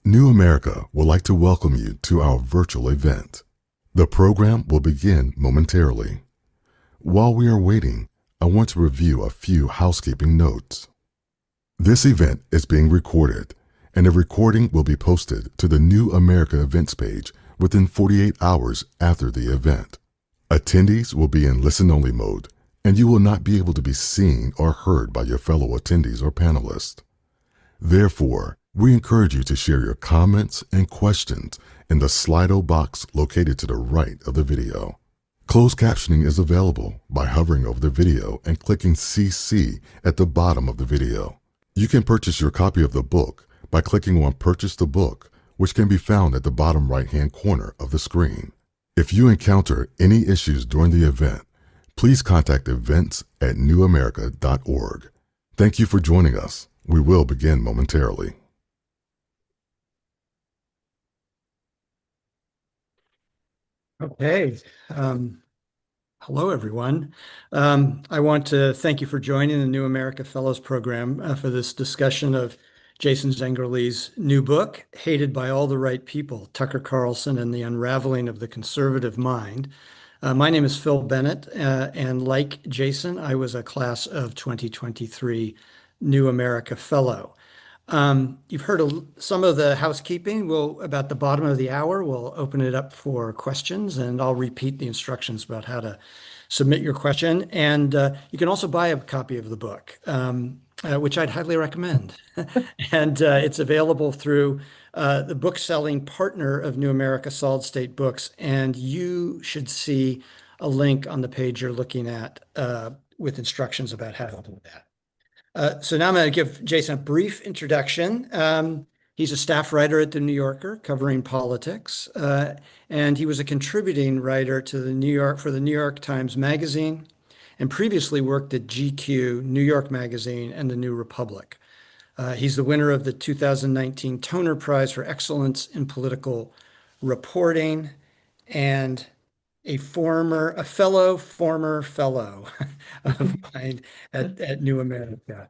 New America would like to welcome you to our virtual event. The program will begin momentarily. While we are waiting, I want to review a few housekeeping notes. This event is being recorded, and a recording will be posted to the New America events page within 48 hours after the event. Attendees will be in listen-only mode, and you will not be able to be seen or heard by your fellow attendees or panelists. Therefore, we encourage you to share your comments and questions in the Slido box located to the right of the video. Closed captioning is available by hovering over the video and clicking CC at the bottom of the video. You can purchase your copy of the book by clicking on Purchase the Book, which can be found at the bottom right-hand corner of the screen. If you encounter any issues during the event, please contact events@newamerica.org. Thank you for joining us. We will begin momentarily. Okay. Hello, everyone. I want to thank you for joining the New America Fellows Program for this discussion of Jason Zengerle's new book, Hated by All the Right People, Tucker Carlson and the Unraveling of the Conservative Mind. My name is Phil Bennett, and like Jason, I was a class of 2023 New America Fellow. You've heard some of the housekeeping. About the bottom of the hour, we'll open it up for questions, and I'll repeat the instructions about how to submit your question. And you can also buy a copy of the book, which I'd highly recommend. And it's available through the book-selling partner of New America, Solid State Books. And you should see a link on the page you're looking at with instructions about how to do that. So now I'm going to give Jason a brief introduction. He's a staff writer at The New Yorker covering politics, and he was a contributing writer to the New York Times Magazine, and previously worked at GQ, New York Magazine, and The New Republic. He's the winner of the 2019 Toner Prize for Excellence in Political Reporting, and a former fellow of mine at New America.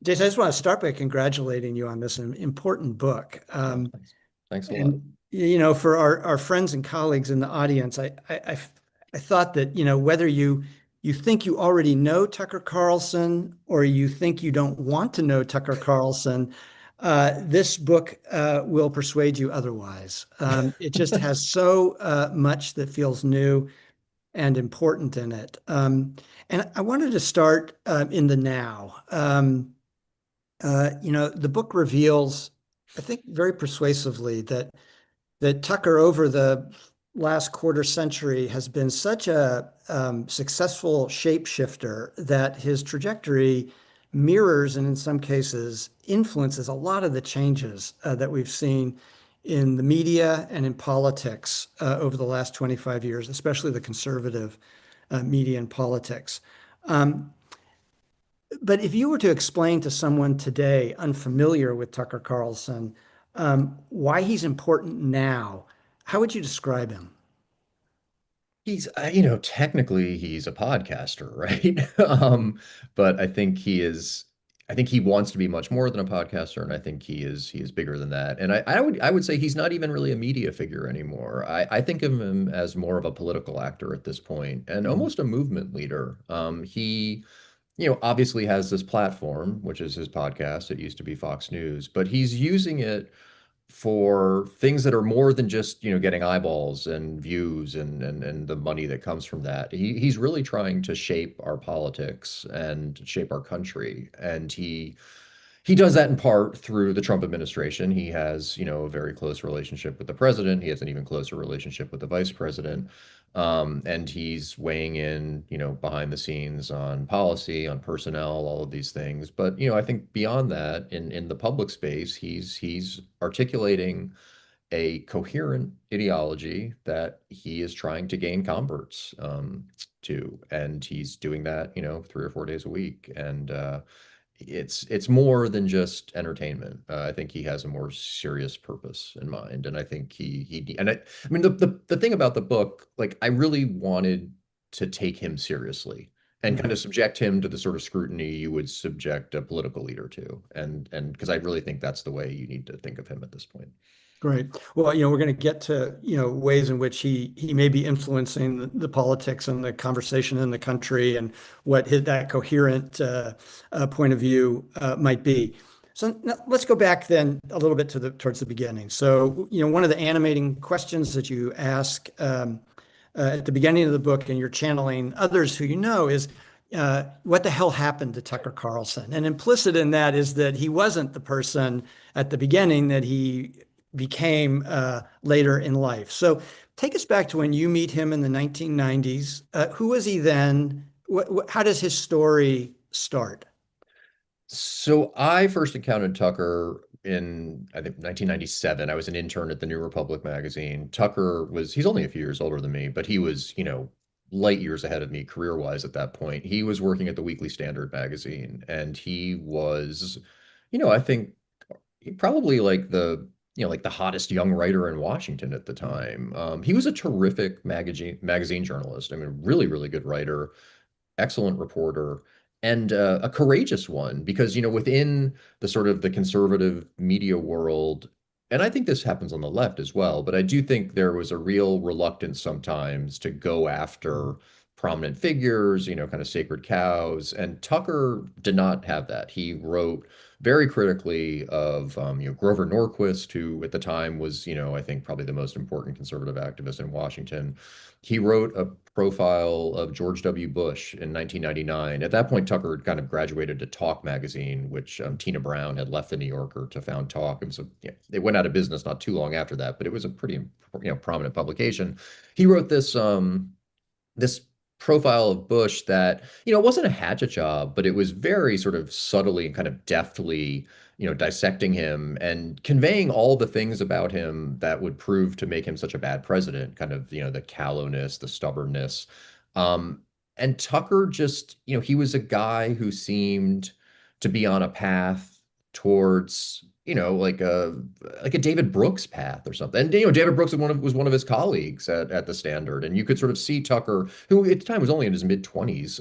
Jason, I just want to start by congratulating you on this important book. Thanks a lot. And, for our friends and colleagues in the audience, I thought that, whether you think you already know Tucker Carlson or you think you don't want to know Tucker Carlson, this book will persuade you otherwise. It just has so much that feels new and important in it. And I wanted to start in the now. The book reveals, I think, very persuasively that Tucker over the last quarter century has been such a successful shapeshifter that his trajectory mirrors and in some cases influences a lot of the changes that we've seen in the media and in politics over the last 25 years, especially the conservative media and politics. But if you were to explain to someone today unfamiliar with Tucker Carlson why he's important now, how would you describe him? He's, technically he's a podcaster, right? But I think he wants to be much more than a podcaster, and I think he is bigger than that. And I would say he's not even really a media figure anymore. I think of him as more of a political actor at this point, and Mhm. almost a movement leader. He, obviously has this platform, which is his podcast. It used to be Fox News, but he's using it for things that are more than just, getting eyeballs and views and the money that comes from that. He's really trying to shape our politics and shape our country. And he does that in part through the Trump administration. He has, a very close relationship with the president. He has an even closer relationship with the vice president. And he's weighing in, behind the scenes on policy, on personnel, all of these things. But, I think beyond that, in the public space, he's articulating a coherent ideology that he is trying to gain converts to. And he's doing that, 3 or 4 days a week. And it's more than just entertainment. I think he has a more serious purpose in mind, and I think I mean the thing about the book, like I really wanted to take him seriously, and kind of Mhm. subject him to the sort of scrutiny you would subject a political leader to. And because I really think that's the way you need to think of him at this point. Great. Well, we're going to get to, ways in which he may be influencing the politics and the conversation in the country and what that coherent point of view might be. So now let's go back then a little bit towards the beginning. So, one of the animating questions that you ask at the beginning of the book, and you're channeling others who is what the hell happened to Tucker Carlson? And implicit in that is that he wasn't the person at the beginning that he became later in life. So take us back to when you meet him in the 1990s. Who was he then? How does his story start? So I first encountered Tucker in, I think, 1997. I was an intern at the New Republic magazine. He's only a few years older than me, but he was, light years ahead of me career-wise at that point. He was working at the Weekly Standard magazine, and he was, I think he probably like the hottest young writer in Washington at the time. He was a terrific magazine journalist. I mean, really, really good writer, excellent reporter, and a courageous one because within the sort of the conservative media world, and I think this happens on the left as well, but I do think there was a real reluctance sometimes to go after prominent figures, kind of sacred cows, and Tucker did not have that. He wrote very critically of Grover Norquist, who at the time was I think probably the most important conservative activist in Washington. He wrote a profile of George W. Bush in 1999. At that point, Tucker had kind of graduated to Talk magazine, which Tina Brown had left the New Yorker to found Talk. And so it went out of business not too long after that, but it was a pretty prominent publication. He wrote this profile of Bush that, wasn't a hatchet job, but it was very sort of subtly and kind of deftly, dissecting him and conveying all the things about him that would prove to make him such a bad president, kind of, the callowness, the stubbornness. Um, and Tucker just, he was a guy who seemed to be on a path towards, like a David Brooks path or something. And David Brooks was one of his colleagues at the Standard, and you could sort of see Tucker, who at the time was only in his mid-20s,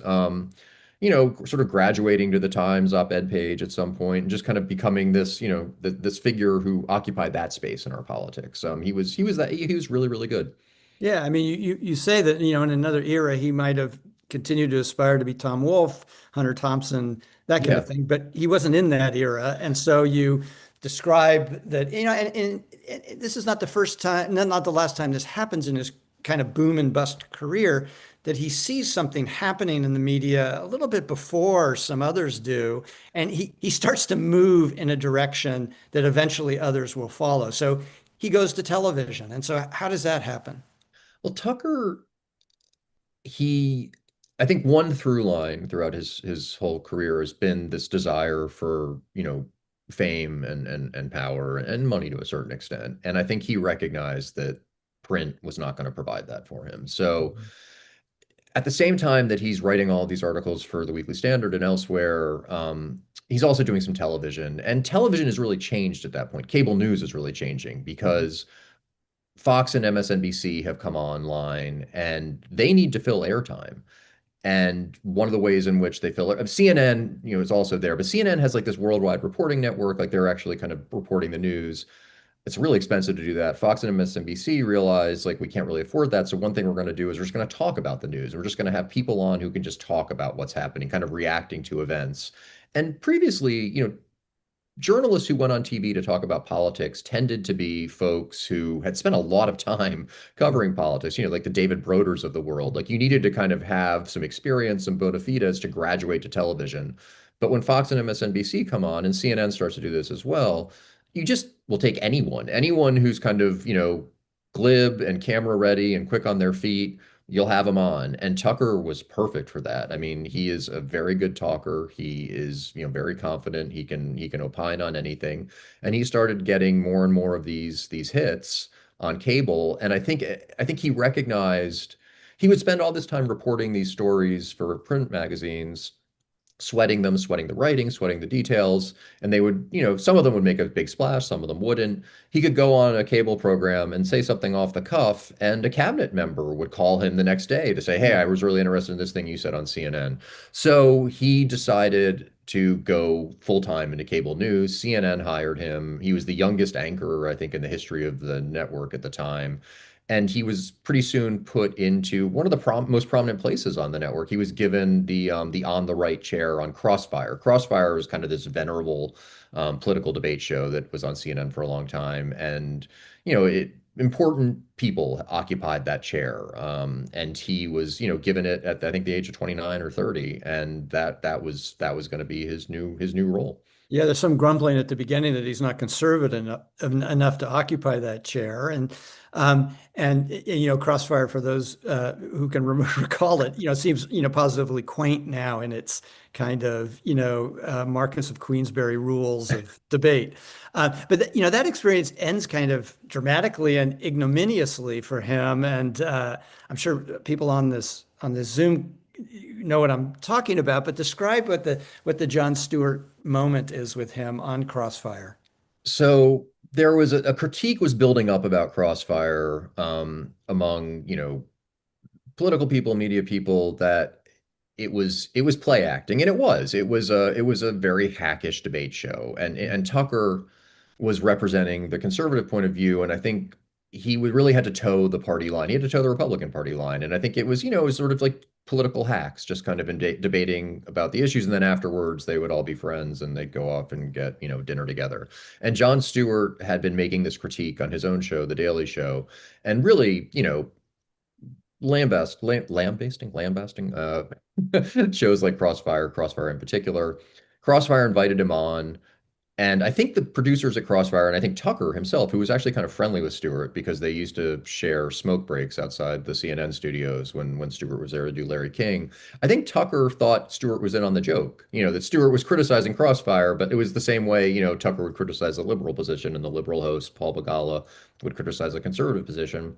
sort of graduating to the Times op-ed page at some point, and just kind of becoming this, this figure who occupied that space in our politics. He was really, really good. Yeah, I mean, you say that, in another era, he might have continued to aspire to be Tom Wolfe, Hunter Thompson, that kind of Yeah. thing, but he wasn't in that era. And so you describe that, and this is not the first time, not the last time this happens in his kind of boom and bust career, that he sees something happening in the media a little bit before some others do, and he starts to move in a direction that eventually others will follow. So he goes to television. And so how does that happen? Well, Tucker, he I think one through line throughout his whole career has been this desire for, fame and power and money to a certain extent. And I think he recognized that print was not going to provide that for him. So at the same time that he's writing all these articles for the Weekly Standard and elsewhere, he's also doing some television. And television has really changed at that point. Cable news is really changing because Fox and MSNBC have come online and they need to fill airtime. And one of the ways in which they fill it, CNN, is also there, but CNN has like this worldwide reporting network, like they're actually kind of reporting the news. It's really expensive to do that. Fox and MSNBC realize like we can't really afford that. So one thing we're going to do is we're just going to talk about the news. We're just going to have people on who can just talk about what's happening, kind of reacting to events. And previously, journalists who went on TV to talk about politics tended to be folks who had spent a lot of time covering politics, like the David Broders of the world. Like you needed to kind of have some experience, some bona fides to graduate to television. But when Fox and MSNBC come on, and CNN starts to do this as well, you just will take anyone who's kind of, glib and camera ready and quick on their feet. You'll have him on. And Tucker was perfect for that. I mean, he is a very good talker. He is, very confident. He can opine on anything. And he started getting more and more of these hits on cable. And I think he recognized he would spend all this time reporting these stories for print magazines. sweating them, sweating the writing, sweating the details. And they would, some of them would make a big splash, some of them wouldn't. He could go on a cable program and say something off the cuff, and a cabinet member would call him the next day to say, "Hey, I was really interested in this thing you said on CNN." So he decided to go full time into cable news. CNN hired him. He was the youngest anchor, I think, in the history of the network at the time. And he was pretty soon put into one of the most prominent places on the network. He was given the on the right chair on Crossfire. Crossfire was kind of this venerable political debate show that was on CNN for a long time, and important people occupied that chair. And he was given it at I think the age of 29 or 30, and that was going to be his new role. Yeah, there's some grumbling at the beginning that he's not conservative enough to occupy that chair, Crossfire, for those who can recall it, seems positively quaint now in its kind of Marquess of Queensberry rules of debate, but that experience ends kind of dramatically and ignominiously for him, and I'm sure people on this Zoom know what I'm talking about, but describe what the Jon Stewart moment is with him on Crossfire. So there was a critique was building up about Crossfire among political people, media people, that it was play acting, and it was a very hackish debate show, and Tucker was representing the conservative point of view, and I think he would really had to toe the party line. He had to toe the Republican Party line, and I think it was sort of like political hacks, just kind of in debating about the issues, and then afterwards they would all be friends and they'd go off and get dinner together. And Jon Stewart had been making this critique on his own show, The Daily Show, and really lambasting shows like Crossfire in particular. Crossfire invited him on, and I think the producers at Crossfire, and I think Tucker himself, who was actually kind of friendly with Stewart because they used to share smoke breaks outside the CNN studios when Stewart was there to do Larry King. I think Tucker thought Stewart was in on the joke, that Stewart was criticizing Crossfire, but it was the same way, Tucker would criticize the liberal position and the liberal host, Paul Begala, would criticize the conservative position.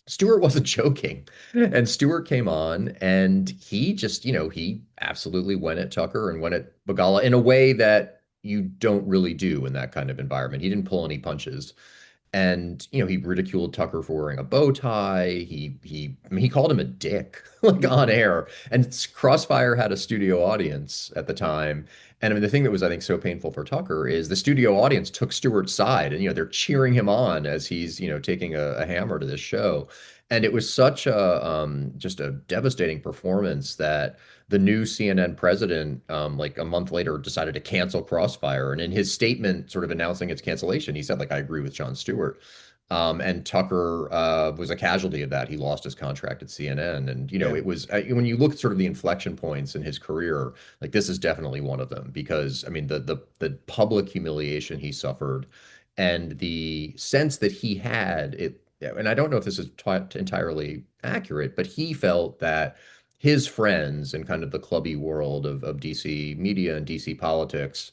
Stewart wasn't joking. And Stewart came on and he just, he absolutely went at Tucker and went at Begala in a way that you don't really do in that kind of environment. He didn't pull any punches. And he ridiculed Tucker for wearing a bow tie. I mean, he called him a dick, like on air. And Crossfire had a studio audience at the time. And I mean, the thing that was, I think, so painful for Tucker is the studio audience took Stewart's side, and they're cheering him on as he's taking a hammer to this show. And it was such a just a devastating performance that the new CNN president, like a month later, decided to cancel Crossfire. And in his statement, sort of announcing its cancellation, he said, like, "I agree with Jon Stewart." And Tucker was a casualty of that. He lost his contract at CNN. And, Yeah. it was when you look at sort of the inflection points in his career, like this is definitely one of them because, I mean, the public humiliation he suffered and the sense that he had it. And I don't know if this is entirely accurate, but he felt that his friends in kind of the clubby world of DC media and DC politics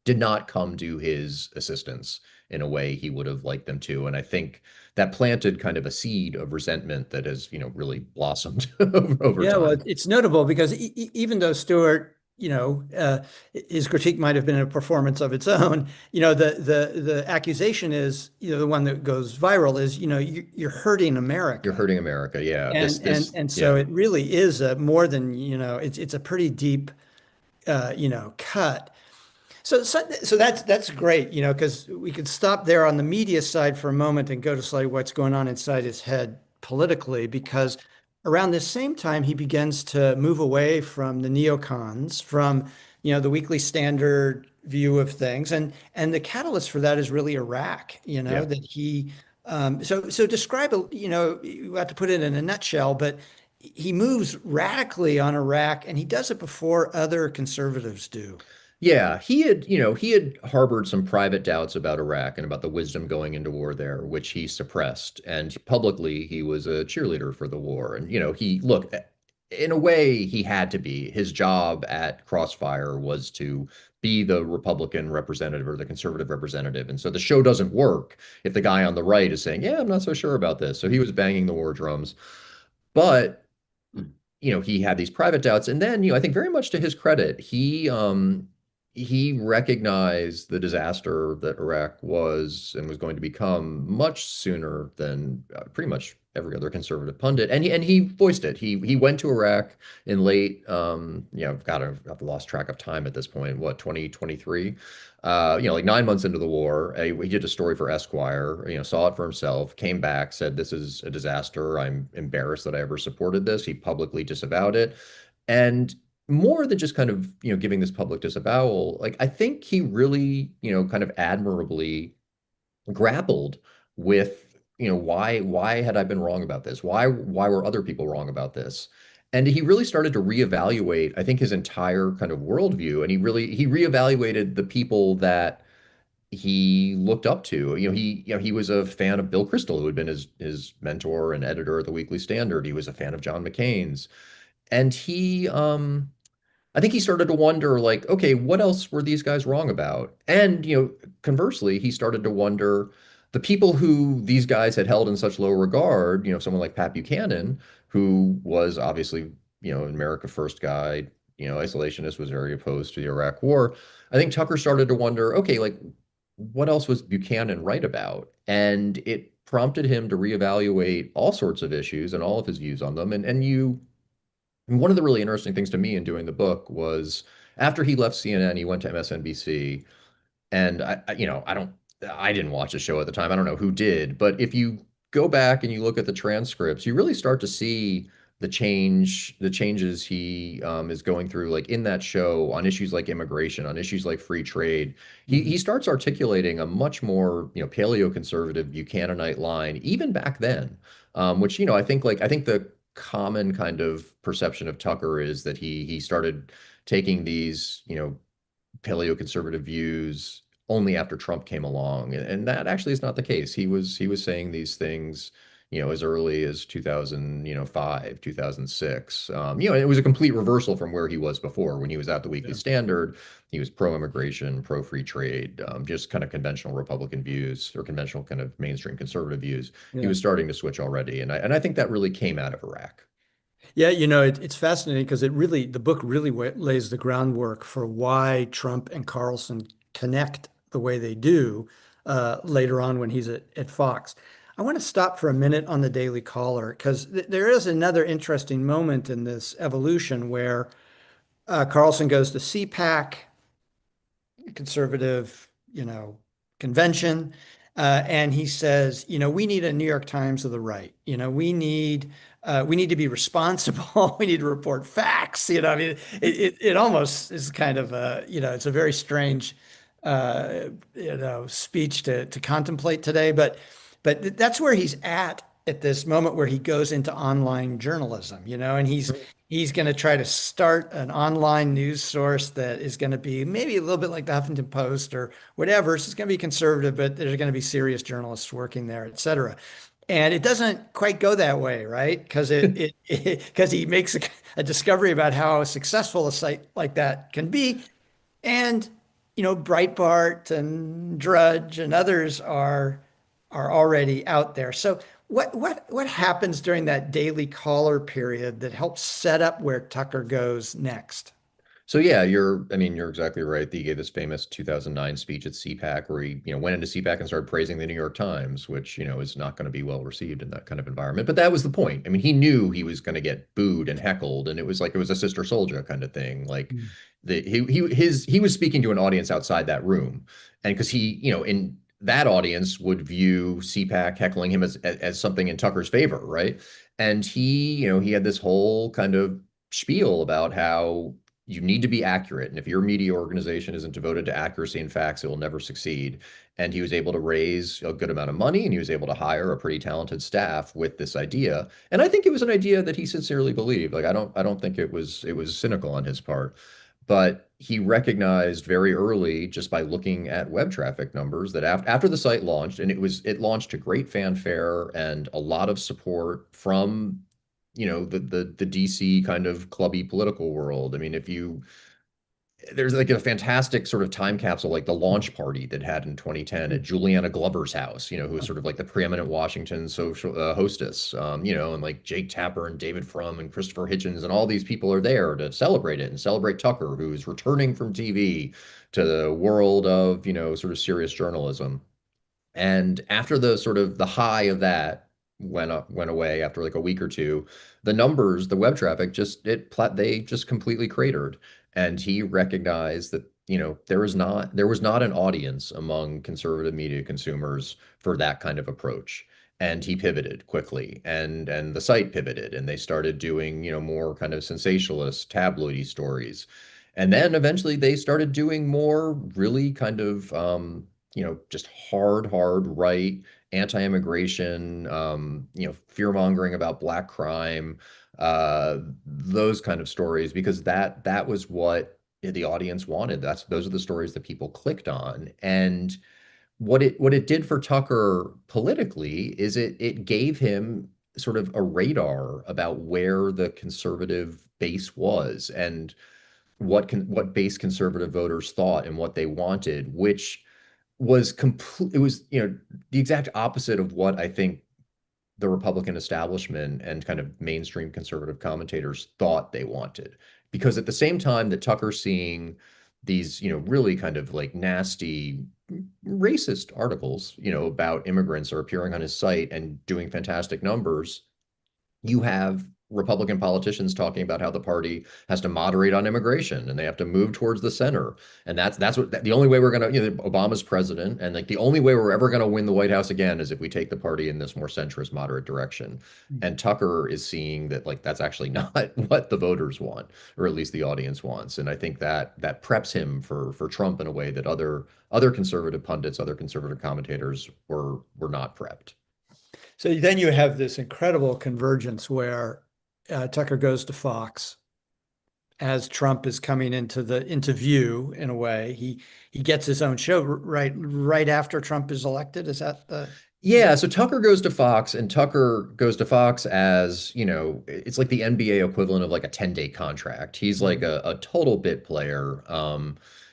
did not come to his assistance in a way he would have liked them to. And I think that planted kind of a seed of resentment that has, really blossomed over Yeah, well, time. it's notable because even though Stewart, his critique might have been a performance of its own, the accusation is, the one that goes viral is, you're hurting You're America. hurting America. Yeah. So Yeah. it really is a more than, it's a pretty deep, cut. So that's great, because we could stop there on the media side for a moment and go to say what's going on inside his head politically, because around this same time he begins to move away from the neocons, from the Weekly Standard view of things, and the catalyst for that is really Iraq. Yeah. That he so describe you have to put it in a nutshell, but he moves radically on Iraq, and he does it before other conservatives do. Yeah, he had harbored some private doubts about Iraq and about the wisdom going into war there, which he suppressed. And publicly, he was a cheerleader for the war. And, look, in a way, he had to be. His job at Crossfire was to be the Republican representative or the conservative representative. And so the show doesn't work if the guy on the right is saying, "Yeah, I'm not so sure about this." So he was banging the war drums. But he had these private doubts, and then, I think very much to his credit, he recognized the disaster that Iraq was and was going to become much sooner than pretty much every other conservative pundit, and he voiced it. He went to Iraq in late, God, I've lost track of time at this point. What, 2023? Like 9 months into the war, he did a story for Esquire, saw it for himself, came back, said, "This is a disaster. I'm embarrassed that I ever supported this." He publicly disavowed it. And more than just kind of, giving this public disavowal, like I think he really, kind of admirably grappled with, why had I been wrong about this? Why were other people wrong about this? And he really started to reevaluate, I think, his entire kind of worldview. And he reevaluated the people that he looked up to. He was a fan of Bill Kristol, who had been his mentor and editor at the Weekly Standard. He was a fan of John McCain's. And I think he started to wonder, like, okay, what else were these guys wrong about? And, conversely, he started to wonder the people who these guys had held in such low regard, someone like Pat Buchanan, who was obviously, an America First guy, isolationist, was very opposed to the Iraq War. I think Tucker started to wonder, okay, like, what else was Buchanan right about? And it prompted him to reevaluate all sorts of issues and all of his views on them. And one of the really interesting things to me in doing the book was after he left CNN, he went to MSNBC, and I didn't watch the show at the time. I don't know who did, but if you go back and you look at the transcripts, you really start to see the changes he is going through, like in that show, on issues like immigration, on issues like free trade. He Mhm. starts articulating a much more, paleoconservative Buchananite line, even back then, which, I think the common kind of perception of Tucker is that he started taking these, paleoconservative views only after Trump came along, and that actually is not the case. He was saying these things, as early as 2005, 2006. And it was a complete reversal from where he was before. When he was at the Weekly Yeah. Standard, he was pro-immigration, pro-free trade, just kind of conventional Republican views or conventional kind of mainstream conservative views. He Yeah. was starting to switch already, and I think that really came out of Iraq. Yeah, it's fascinating because the book really lays the groundwork for why Trump and Carlson connect the way they do later on when he's at Fox. I want to stop for a minute on the Daily Caller because there is another interesting moment in this evolution where Carlson goes to CPAC, conservative, convention. And he says, we need a New York Times of the right. We need to be responsible. We need to report facts. I mean, it almost is kind of it's a very strange, speech to contemplate today. But that's where he's at this moment where he goes into online journalism, and he's going to try to start an online news source that is going to be maybe a little bit like the Huffington Post or whatever. So it's going to be conservative, but there's going to be serious journalists working there, et cetera. And it doesn't quite go that way, right? Because because he makes a discovery about how successful a site like that can be, and Breitbart and Drudge and others are already out there. So what happens during that Daily Caller period that helps set up where Tucker goes next? So yeah, you're exactly right. He gave this famous 2009 speech at CPAC where he, went into CPAC and started praising the New York Times, which, is not going to be well received in that kind of environment. But that was the point. I mean, he knew he was going to get booed and heckled, and it was a Sister Soldier kind of thing. Like Mm. he was speaking to an audience outside that room, and because he, in that audience would view CPAC heckling him as something in Tucker's favor, right? And he had this whole kind of spiel about how you need to be accurate. And if your media organization isn't devoted to accuracy and facts, it will never succeed. And he was able to raise a good amount of money, and he was able to hire a pretty talented staff with this idea. And I think it was an idea that he sincerely believed. Like I don't think it was cynical on his part. But he recognized very early, just by looking at web traffic numbers, that after the site launched, and it launched to great fanfare and a lot of support from the DC kind of clubby political world. I mean, if you there's like a fantastic sort of time capsule, like the launch party that had in 2010 at Juliana Glover's house, who was sort of like the preeminent Washington social hostess, and like Jake Tapper and David Frum and Christopher Hitchens and all these people are there to celebrate it and celebrate Tucker, who's returning from TV to the world of, sort of serious journalism. And after the sort of the high of that went away after like a week or two, the numbers, the web traffic they just completely cratered. And he recognized that, there was not an audience among conservative media consumers for that kind of approach. And he pivoted quickly, and the site pivoted, and they started doing, more kind of sensationalist, tabloidy stories. And then eventually they started doing more really kind of just hard right, anti-immigration, fear-mongering about black crime, those kind of stories, because that was what the audience wanted. Those are the stories that people clicked on. And what it did for Tucker politically is it gave him sort of a radar about where the conservative base was and what base conservative voters thought and what they wanted, which was complete. It was, the exact opposite of what I think the Republican establishment and kind of mainstream conservative commentators thought they wanted. Because at the same time that Tucker's seeing these, really kind of like nasty racist articles, about immigrants are appearing on his site and doing fantastic numbers, you have Republican politicians talking about how the party has to moderate on immigration and they have to move towards the center. And that's what the only way we're going to, Obama's president, and like the only way we're ever going to win the White House again is if we take the party in this more centrist, moderate direction. And Tucker is seeing that like that's actually not what the voters want, or at least the audience wants. And I think that preps him for Trump in a way that other conservative pundits, other conservative commentators were not prepped. So then you have this incredible convergence where Tucker goes to Fox as Trump is coming into view in a way. He gets his own show right after Trump is elected. Is that the? Yeah, so Tucker goes to Fox, and Tucker goes to Fox as, it's like the NBA equivalent of like a 10-day contract. He's like a total bit player.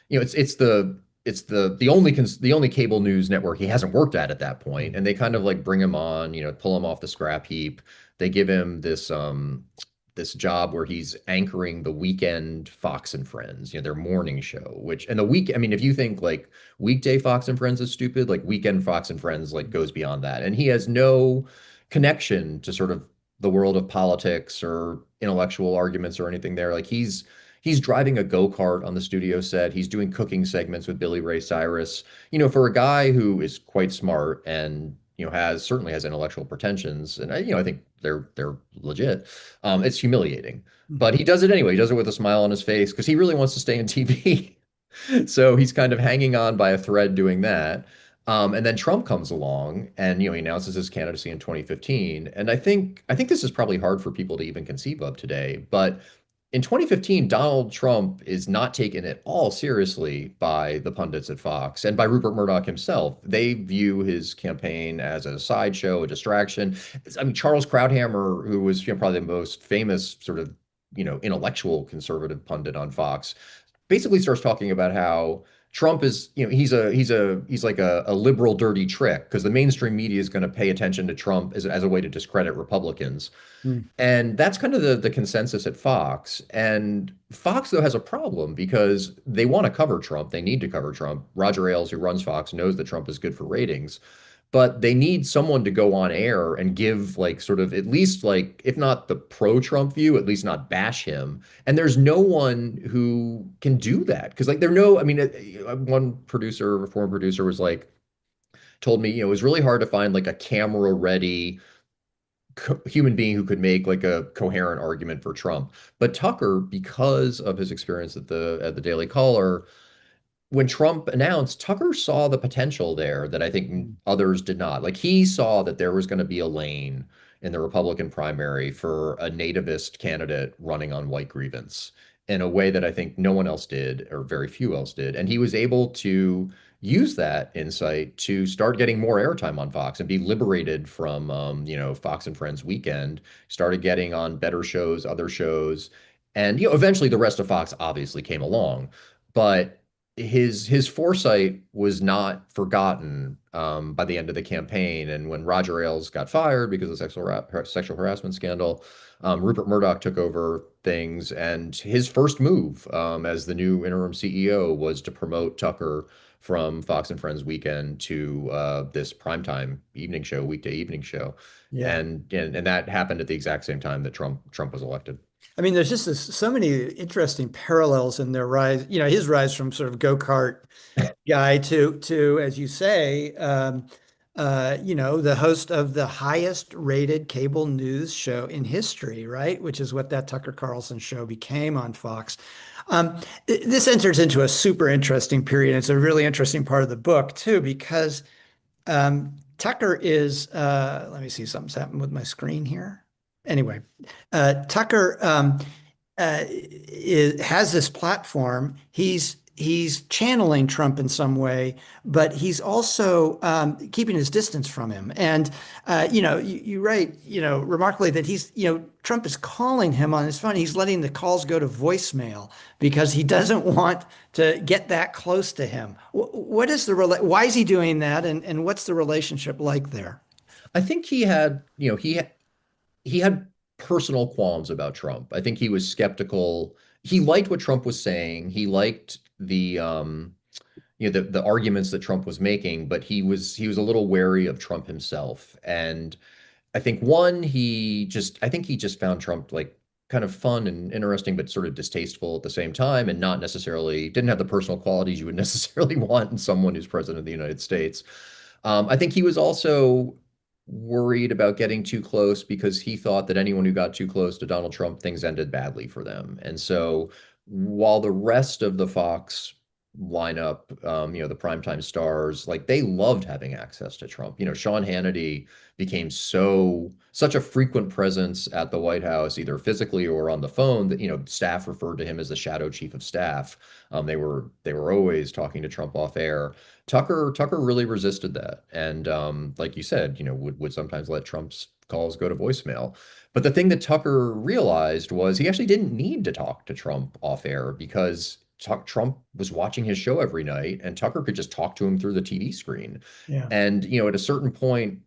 It's the only cable news network he hasn't worked at that point, and they kind of like bring him on, pull him off the scrap heap. They give him this job where he's anchoring the weekend Fox and Friends, their morning show, I mean, if you think like weekday Fox and Friends is stupid, like weekend Fox and Friends like goes beyond that. And he has no connection to sort of the world of politics or intellectual arguments or anything there. Like he's driving a go-kart on the studio set. He's doing cooking segments with Billy Ray Cyrus. For a guy who is quite smart and certainly has intellectual pretensions, and I think they're legit. It's humiliating, but he does it anyway. He does it with a smile on his face because he really wants to stay in TV. So he's kind of hanging on by a thread doing that. And then Trump comes along and he announces his candidacy in 2015. And I think this is probably hard for people to even conceive of today, but in 2015, Donald Trump is not taken at all seriously by the pundits at Fox and by Rupert Murdoch himself. They view his campaign as a sideshow, a distraction. I mean, Charles Krauthammer, who was probably the most famous sort of intellectual conservative pundit on Fox, basically starts talking about how Trump is, he's like a liberal dirty trick because the mainstream media is going to pay attention to Trump as a way to discredit Republicans. Mm. And that's kind of the consensus at Fox. And Fox, though, has a problem because they want to cover Trump. They need to cover Trump. Roger Ailes, who runs Fox, knows that Trump is good for ratings, but they need someone to go on air and give like sort of at least like, if not the pro-Trump view, at least not bash him. And there's no one who can do that because like I mean, one producer, a former producer was like, told me, it was really hard to find like a camera ready human being who could make like a coherent argument for Trump. But Tucker, because of his experience at the Daily Caller, when Trump announced, Tucker saw the potential there that I think others did not. Like he saw that there was going to be a lane in the Republican primary for a nativist candidate running on white grievance in a way that I think no one else did, or very few else did. And he was able to use that insight to start getting more airtime on Fox and be liberated from, Fox and Friends weekend, started getting on better shows, other shows. And, eventually the rest of Fox obviously came along. but his foresight was not forgotten by the end of the campaign. And when Roger Ailes got fired because of the sexual harassment scandal, Rupert Murdoch took over things, and his first move as the new interim CEO was to promote Tucker from Fox and Friends Weekend to this primetime evening show, weekday evening show, Yeah. and that happened at the exact same time that Trump was elected. I mean, there's just so many interesting parallels in their rise, his rise from sort of go-kart guy to, as you say, the host of the highest rated cable news show in history, right? Which is what that Tucker Carlson show became on Fox. This enters into a super interesting period. It's a really interesting part of the book too, because Tucker is, let me see, something's happened with my screen here. Anyway, Tucker has this platform. He's channeling Trump in some way, but he's also keeping his distance from him. And you write, remarkably that Trump is calling him on his phone. He's letting the calls go to voicemail because he doesn't want to get that close to him. What is why is he doing that, and what's the relationship like there? I think he had personal qualms about Trump. I think he was skeptical. He liked what Trump was saying. He liked the arguments that Trump was making, but he was a little wary of Trump himself. And I think he just found Trump like kind of fun and interesting, but sort of distasteful at the same time, and not necessarily didn't have the personal qualities you would necessarily want in someone who's president of the United States. I think he was also worried about getting too close because he thought that anyone who got too close to Donald Trump, things ended badly for them. And so while the rest of the Fox lineup, the primetime stars, like they loved having access to Trump. Sean Hannity became such a frequent presence at the White House, either physically or on the phone, that staff referred to him as the shadow chief of staff. They were always talking to Trump off air. Tucker really resisted that, and like you said, would sometimes let Trump's calls go to voicemail. But the thing that Tucker realized was he actually didn't need to talk to Trump off air because Trump was watching his show every night, and Tucker could just talk to him through the TV screen. Yeah. And at a certain point,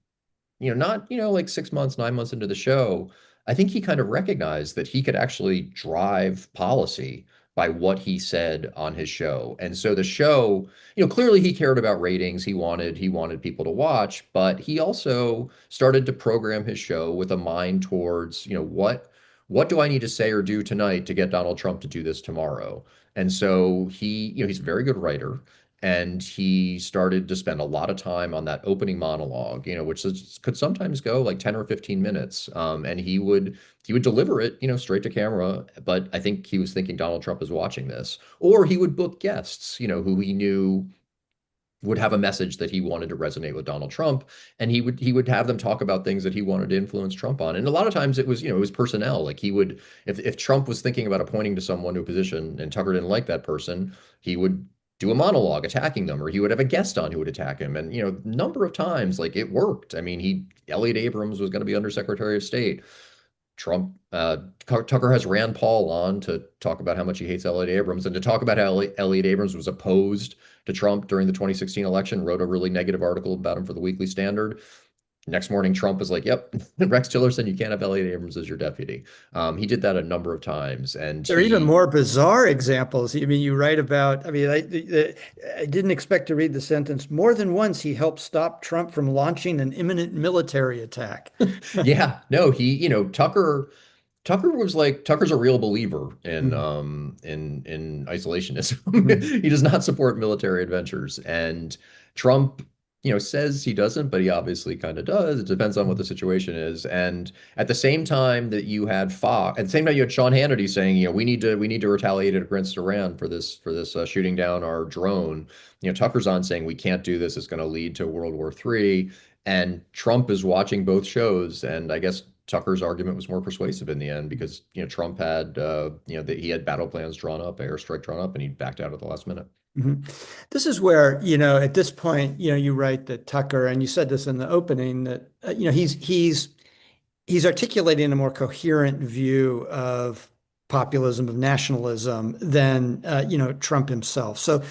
not, like 6 months, 9 months into the show, I think he kind of recognized that he could actually drive policy by what he said on his show. And so the show, clearly he cared about ratings. He wanted people to watch, but he also started to program his show with a mind towards, what do I need to say or do tonight to get Donald Trump to do this tomorrow? And so he's a very good writer. And he started to spend a lot of time on that opening monologue, could sometimes go like 10 or 15 minutes. And he would deliver it, straight to camera. But I think he was thinking Donald Trump is watching this. Or he would book guests, who he knew would have a message that he wanted to resonate with Donald Trump, and he would have them talk about things that he wanted to influence Trump on. And a lot of times it was personnel. Like he would, if Trump was thinking about appointing to someone to a position and Tucker didn't like that person, he would do a monologue attacking them, or he would have a guest on who would attack him. And number of times, like it worked. I mean, Elliot Abrams was going to be Undersecretary of State. Tucker has Rand Paul on to talk about how much he hates Elliot Abrams, and to talk about how Elliot Abrams was opposed to Trump during the 2016 election, wrote a really negative article about him for the Weekly Standard. Next morning, Trump was like, "Yep, Rex Tillerson, you can't have Elliot Abrams as your deputy." He did that a number of times, and There are even he more bizarre examples. I mean, you write about, I mean, I didn't expect to read the sentence. More than once, he helped stop Trump from launching an imminent military attack. Yeah, no, Tucker was like Tucker's a real believer in Mhm. isolationism. He does not support military adventures, and Trump, says he doesn't, but he obviously kind of does. It depends on what the situation is. And at the same time that you had Fox, at the same time you had Sean Hannity saying, we need to retaliate against Iran for this shooting down our drone. Tucker's on saying we can't do this. It's going to lead to World War III. And Trump is watching both shows, and I guess Tucker's argument was more persuasive in the end because Trump had that he had battle plans drawn up, airstrike drawn up, and he backed out at the last minute. Mhm. This is where, at this point, you write that Tucker, and you said this in the opening, that, he's articulating a more coherent view of populism, of nationalism than Trump himself. So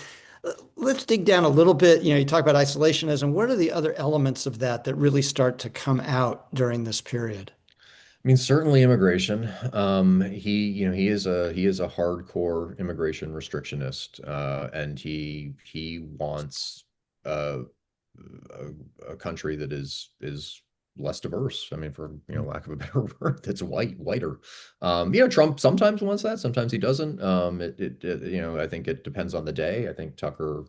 let's dig down a little bit. You talk about isolationism. What are the other elements of that that really start to come out during this period? I mean, certainly immigration. He is a hardcore immigration restrictionist, and he wants uh, a country that is less diverse. I mean, for lack of a better word, that's whiter. Trump sometimes wants that, sometimes he doesn't. I think it depends on the day. I think Tucker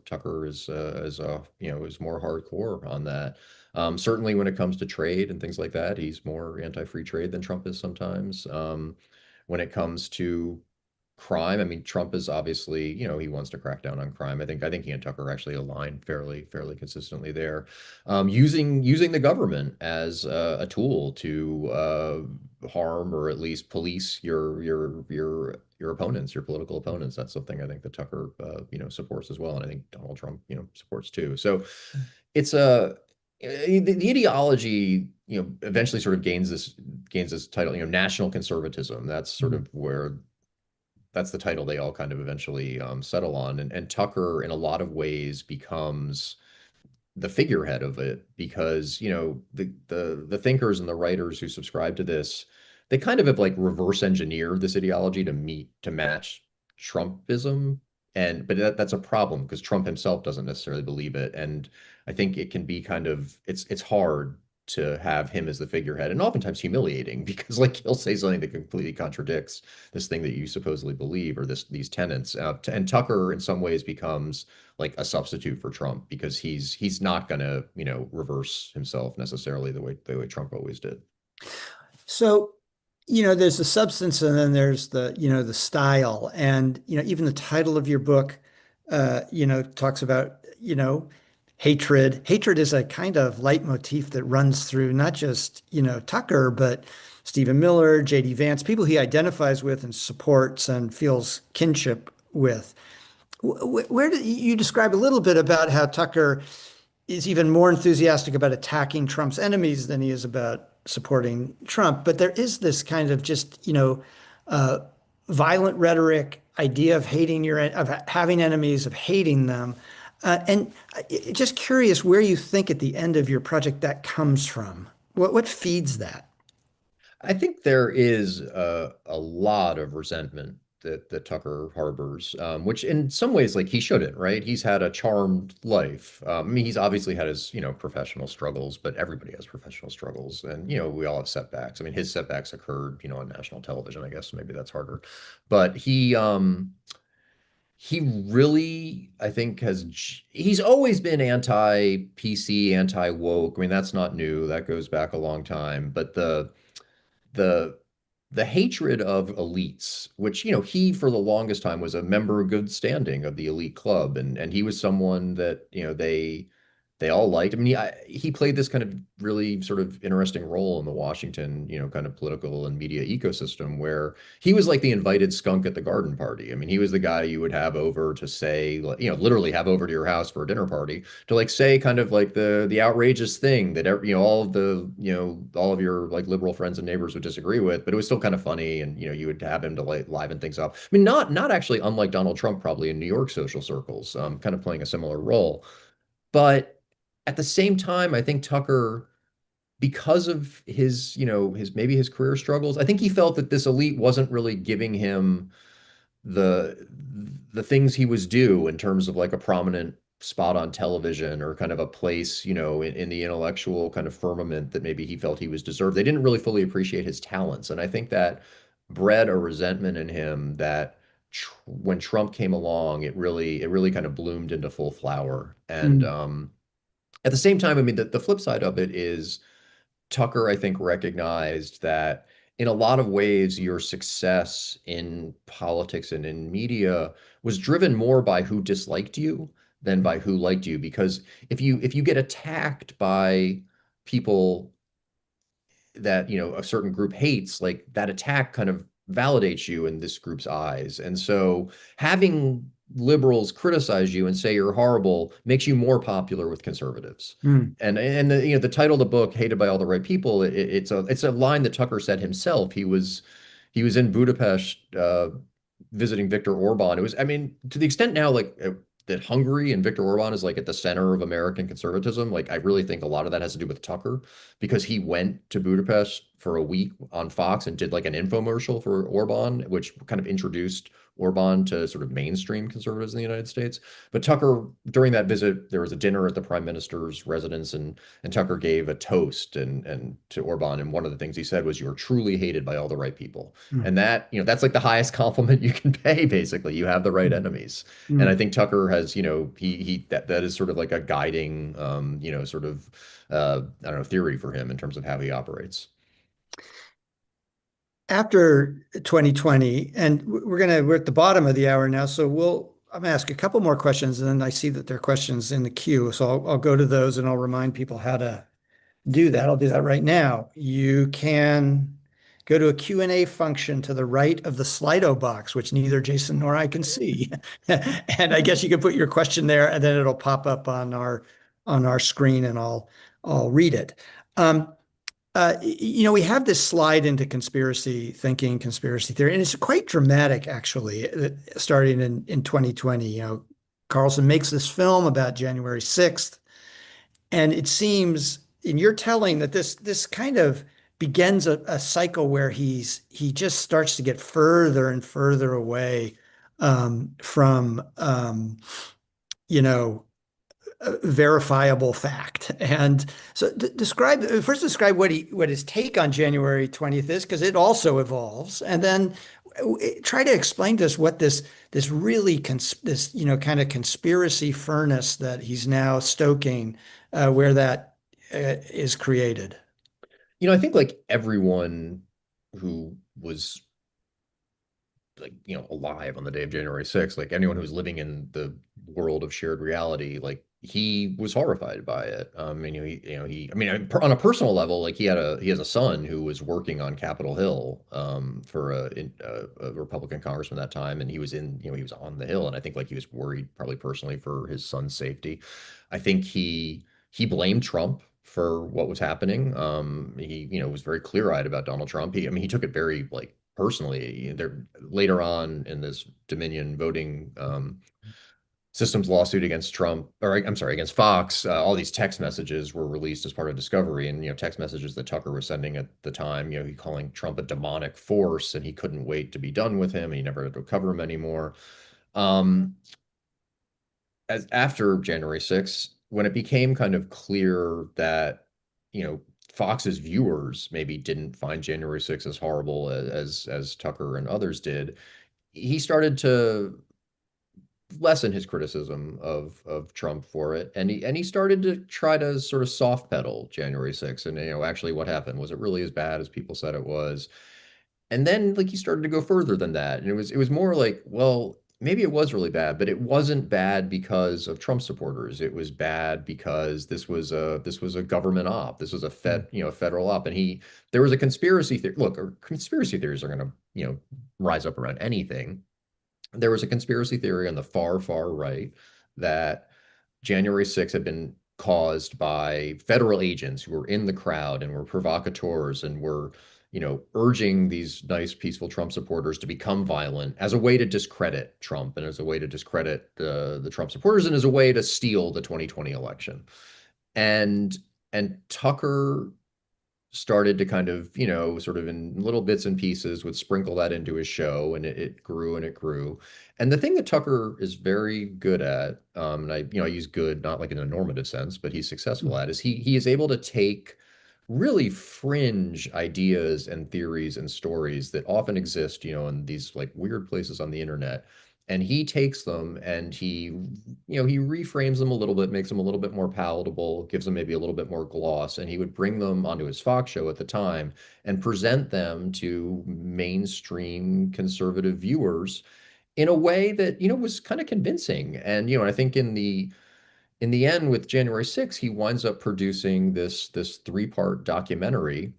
is more hardcore on that. Certainly when it comes to trade and things like that, he's more anti-free trade than Trump is sometimes. When it comes to crime. I mean, Trump is obviously, he wants to crack down on crime. I think he and Tucker actually align fairly consistently there. Using the government as a tool to harm or at least police your opponents, your political opponents. That's something I think that Tucker supports as well, and I think Donald Trump supports too. So it's the ideology eventually sort of gains this title, national conservatism. That's sort Mhm. of where that's the title they all kind of eventually settle on. And Tucker, in a lot of ways, becomes the figurehead of it because the thinkers and the writers who subscribe to this, they kind of have like reverse engineered this ideology to match Trumpism. But that's a problem because Trump himself doesn't necessarily believe it. And I think it can be kind of it's hard to have him as the figurehead and oftentimes humiliating because like he'll say something that completely contradicts this thing that you supposedly believe or these tenets. And Tucker in some ways becomes like a substitute for Trump because he's not gonna, reverse himself necessarily the way Trump always did. So, there's the substance and then there's the style. And, even the title of your book, talks about, hatred. Hatred is a kind of leitmotif that runs through not just, Tucker, but Stephen Miller, J.D. Vance, people he identifies with and supports and feels kinship with. Where do you describe a little bit about how Tucker is even more enthusiastic about attacking Trump's enemies than he is about supporting Trump. But there is this kind of just, uh, violent rhetoric, idea of of having enemies, of hating them. Just curious where you think at the end of your project that comes from. What feeds that? I think there is a lot of resentment that Tucker harbors, which in some ways, like he shouldn't, right? He's had a charmed life. I mean, he's obviously had his, professional struggles, but everybody has professional struggles, and we all have setbacks. I mean, his setbacks occurred, on national television, I guess maybe that's harder, but he really, I think, he's always been anti-PC, anti-woke. I mean, that's not new. That goes back a long time, but the the hatred of elites, which he for the longest time was a member of good standing of the elite club, and he was someone that they all liked. I mean, he played this kind of really sort of interesting role in the Washington, kind of political and media ecosystem where he was like the invited skunk at the garden party. I mean, he was the guy you would have over to say, like, literally have over to your house for a dinner party to like say kind of like the outrageous thing that all of all of your like liberal friends and neighbors would disagree with, but it was still kind of funny, and you would have him to like liven things up. I mean, not actually unlike Donald Trump, probably in New York social circles, kind of playing a similar role. But at the same time, I think Tucker, because of his, maybe his career struggles, I think he felt that this elite wasn't really giving him the the things he was due in terms of like a prominent spot on television or kind of a place, in the intellectual kind of firmament that maybe he felt he was deserved. They didn't really fully appreciate his talents, and I think that bred a resentment in him that when Trump came along, it really kind of bloomed into full flower. And Mm, at the same time, I mean, the flip side of it is Tucker, I think, recognized that in a lot of ways, your success in politics and in media was driven more by who disliked you than by who liked you. Because if you get attacked by people that a certain group hates, like that attack kind of validates you in this group's eyes. And so having liberals criticize you and say you're horrible makes you more popular with conservatives. mm, And the title of the book, Hated by All the Right People, it's a line that Tucker said himself. he was in Budapest visiting Viktor Orban. It was, I mean, to the extent now, like that Hungary and Viktor Orban is like at the center of American conservatism. Like, I really think a lot of that has to do with Tucker because he went to Budapest for a week on Fox and did like an infomercial for Orban, which kind of introduced Orban to sort of mainstream conservatives in the United States. But Tucker, during that visit, there was a dinner at the prime minister's residence, and Tucker gave a toast and to Orban, and one of the things he said was, "You are truly hated by all the right people." Mm, And that, that's like the highest compliment you can pay, basically. You have the right mm, enemies. And I mm. think Tucker has, he that is sort of like a guiding, sort of, I don't know, theory for him in terms of how he operates. After 2020, and we're at the bottom of the hour now, so I'm gonna ask a couple more questions, and then I see that there are questions in the queue, so I'll go to those and I'll remind people how to do that. I'll do that right now. You can go to a Q&A function to the right of the Slido box, which neither Jason nor I can see. And I guess you can put your question there and then it'll pop up on our screen and I'll read it. Um, we have this slide into conspiracy thinking, conspiracy theory, and it's quite dramatic, actually, starting in 2020. Carlson makes this film about January 6th, and it seems in your telling that this kind of begins a cycle where he just starts to get further and further away from you know verifiable fact. And so describe what his take on January 20th is, because it also evolves. And then try to explain to us what this really this kind of conspiracy furnace that he's now stoking, where that is created. I think like everyone who was like alive on the day of January 6th, like anyone who's living in the world of shared reality, like he was horrified by it. And I mean, on a personal level, like he has a son who was working on Capitol Hill for a Republican congressman at that time, and he was on the Hill, and I think like he was worried probably personally for his son's safety. I think he blamed Trump for what was happening. He, was very clear-eyed about Donald Trump. I mean, he took it very like personally. There later on in this Dominion voting systems lawsuit against Trump, or I'm sorry, against Fox, all these text messages were released as part of discovery, and text messages that Tucker was sending at the time, he calling Trump a demonic force, and he couldn't wait to be done with him, and he never had to cover him anymore. As after January 6th, when it became kind of clear that, Fox's viewers maybe didn't find January 6th as horrible as Tucker and others did, he started to lessen his criticism of Trump for it, and he started to try to sort of soft pedal January 6th, and actually what happened, was it really as bad as people said it was? And then like he started to go further than that. And it was more like, well, maybe it was really bad, but it wasn't bad because of Trump supporters. It was bad because this was a government op. This was a federal op. And there was a conspiracy theory. Look, conspiracy theories are going to, rise up around anything. There was a conspiracy theory on the far, far right that January 6th had been caused by federal agents who were in the crowd and were provocateurs and were, urging these nice, peaceful Trump supporters to become violent as a way to discredit Trump and as a way to discredit the Trump supporters and as a way to steal the 2020 election. And Tucker started to kind of, sort of in little bits and pieces, would sprinkle that into his show, and it grew and it grew. And the thing that Tucker is very good at, and I use good not like in a normative sense, but he's successful at, is he is able to take really fringe ideas and theories and stories that often exist, in these like weird places on the internet. And he takes them and he reframes them a little bit, makes them a little bit more palatable, gives them maybe a little bit more gloss, and he would bring them onto his Fox show at the time and present them to mainstream conservative viewers in a way that, was kind of convincing. And, I think in the end with January 6th, he winds up producing this three-part documentary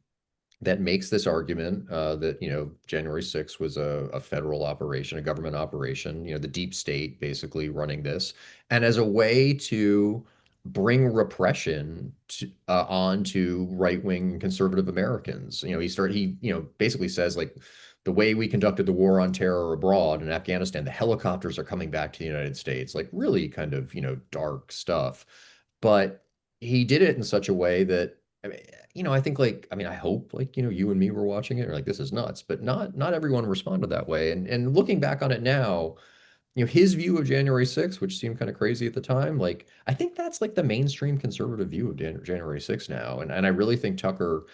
that makes this argument that January 6th was a federal operation, a government operation, the deep state basically running this, and as a way to bring repression onto right-wing conservative Americans. He basically says like the way we conducted the war on terror abroad in Afghanistan, the helicopters are coming back to the United States, like really kind of, dark stuff. But he did it in such a way that, I mean, I think like, I mean, I hope like, you and me were watching it, or like, this is nuts, but not everyone responded that way. And looking back on it now, his view of January 6th, which seemed kind of crazy at the time, like I think that's like the mainstream conservative view of January 6th now. And I really think Tucker,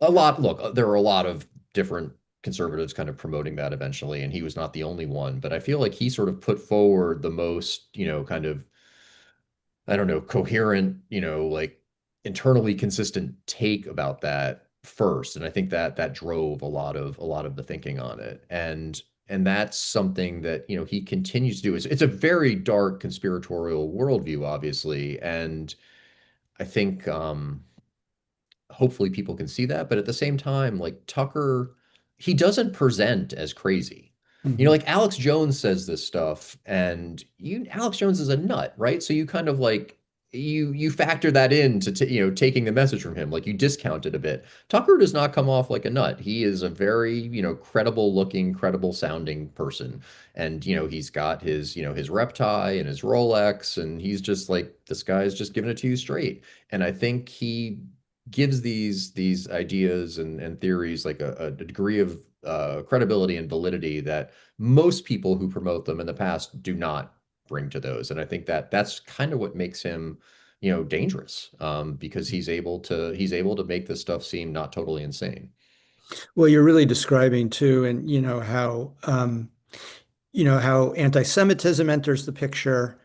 look, there are a lot of different conservatives kind of promoting that eventually, and he was not the only one, but I feel like he sort of put forward the most, kind of, I don't know, coherent, like internally consistent take about that first. And I think that that drove a lot of the thinking on it. And that's something that, he continues to do. It's a very dark conspiratorial worldview, obviously. And I think hopefully people can see that. But at the same time, like Tucker, he doesn't present as crazy. Mhm. Like Alex Jones says this stuff, and Alex Jones is a nut, right? So you kind of like you factor that into taking the message from him, like you discount it a bit. Tucker does not come off like a nut. He is a very credible looking, credible sounding person, and he's got his his rep tie and his Rolex, and he's just like this guy's just giving it to you straight. And I think he gives these ideas and theories like a degree of credibility and validity that most people who promote them in the past do not bring to those. And I think that that's kind of what makes him, dangerous, because he's able to make this stuff seem not totally insane. Well, you're really describing too, and how anti-Semitism enters the picture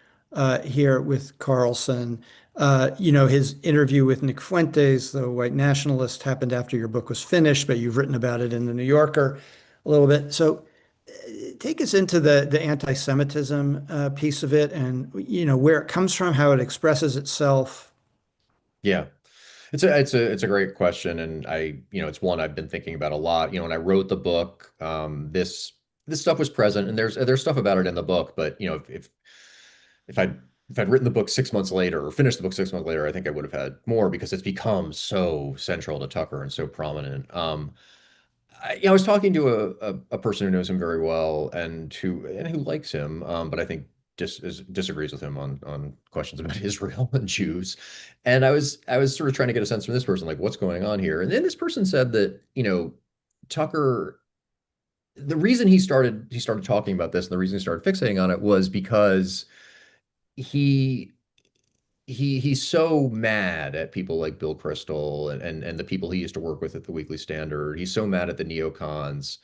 here with Carlson. His interview with Nick Fuentes, the white nationalist, happened after your book was finished, but you've written about it in the New Yorker a little bit. So take us into the anti-Semitism piece of it, and where it comes from, how it expresses itself. Yeah. It's a great question, and it's one I've been thinking about a lot. When I wrote the book, this stuff was present, and there's stuff about it in the book. But if I'd written the book 6 months later or finished the book 6 months later, I think I would have had more because it's become so central to Tucker and so prominent. I was talking to a person who knows him very well and who likes him, but I think disagrees with him on questions about Israel and Jews. And I was sort of trying to get a sense from this person, like what's going on here. And then this person said that Tucker, the reason he started talking about this and the reason he started fixating on it was because he he's so mad at people like Bill Kristol and the people he used to work with at the Weekly Standard. He's so mad at the neocons,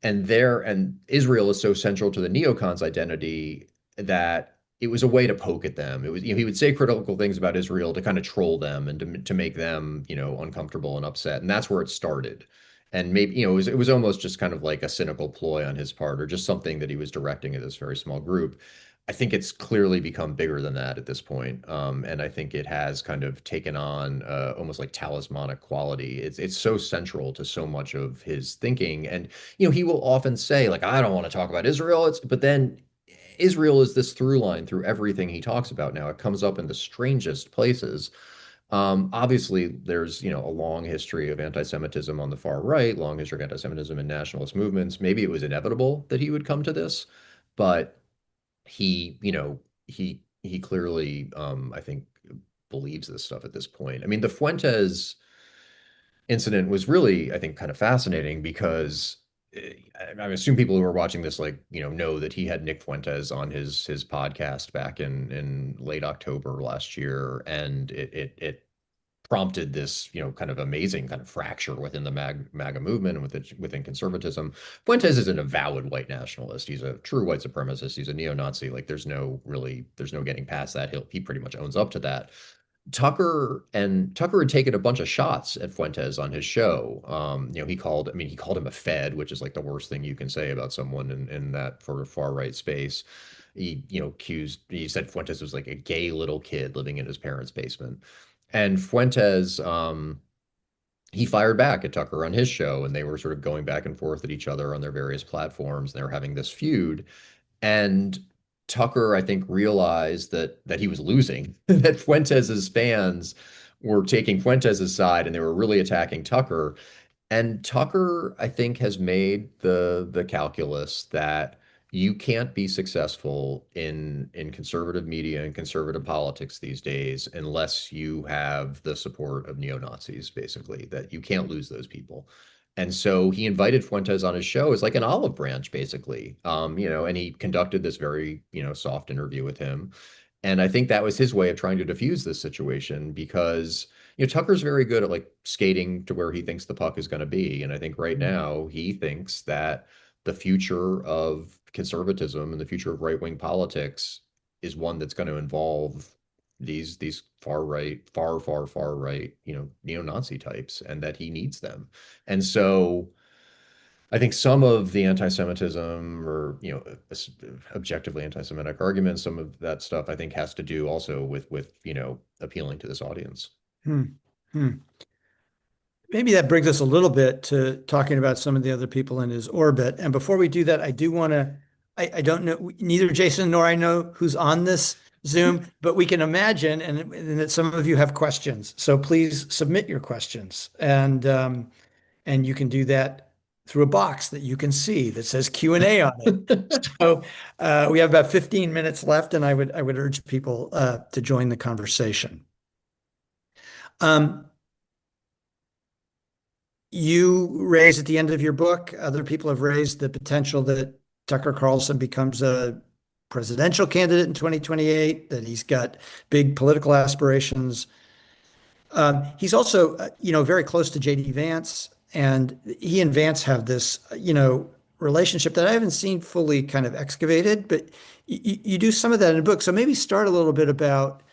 and Israel is so central to the neocons' identity that it was a way to poke at them. It was, he would say critical things about Israel to kind of troll them and to make them, uncomfortable and upset. And that's where it started. And maybe, it was almost just kind of like a cynical ploy on his part, or just something that he was directing at this very small group. I think it's clearly become bigger than that at this point. And I think it has kind of taken on almost like talismanic quality. It's so central to so much of his thinking. And he will often say, like, I don't want to talk about Israel. But then Israel is this through line through everything he talks about now. It comes up in the strangest places. Obviously, there's, a long history of anti-Semitism on the far right, long history of anti-Semitism in nationalist movements. Maybe it was inevitable that he would come to this, but he clearly, I think, believes this stuff at this point. I mean, the Fuentes incident was really, I think, kind of fascinating because I assume people who are watching this, like, know that he had Nick Fuentes on his podcast back in late October last year, and it prompted this, kind of amazing kind of fracture within the MAGA movement and within conservatism. Fuentes is an avowed white nationalist. He's a true white supremacist. He's a neo-Nazi. Like, there's no getting past that. He pretty much owns up to that. Tucker had taken a bunch of shots at Fuentes on his show. He called him a Fed, which is like the worst thing you can say about someone in that sort of far right space. He said Fuentes was like a gay little kid living in his parents' basement. And Fuentes, he fired back at Tucker on his show, and they were sort of going back and forth at each other on their various platforms, and they were having this feud. And Tucker, I think, realized that he was losing, that Fuentes's fans were taking Fuentes's side, and they were really attacking Tucker. And Tucker, I think, has made the calculus that you can't be successful in conservative media and conservative politics these days unless you have the support of neo-Nazis, basically, that you can't lose those people. And so he invited Fuentes on his show as like an olive branch, basically. And he conducted this very, soft interview with him. And I think that was his way of trying to diffuse this situation because Tucker's very good at like skating to where he thinks the puck is going to be. And I think right now he thinks that the future of conservatism and the future of right-wing politics is one that's going to involve these far right, far right, neo-Nazi types, and that he needs them. And so I think some of the anti-Semitism or objectively anti-Semitic arguments, some of that stuff I think has to do also with appealing to this audience. Hmm. Hmm. Maybe that brings us a little bit to talking about some of the other people in his orbit. And before we do that, I do want to, I don't know, neither Jason nor I know who's on this Zoom, but we can imagine and that some of you have questions. So please submit your questions. And you can do that through a box that you can see that says Q&A on it. So we have about 15 minutes left, and I would urge people to join the conversation. Um, You raise at the end of your book, other people have raised the potential that Tucker Carlson becomes a presidential candidate in 2028, that he's got big political aspirations. He's also, very close to JD Vance, and he and Vance have this, relationship that I haven't seen fully kind of excavated, but you do some of that in the book. So maybe start a little bit about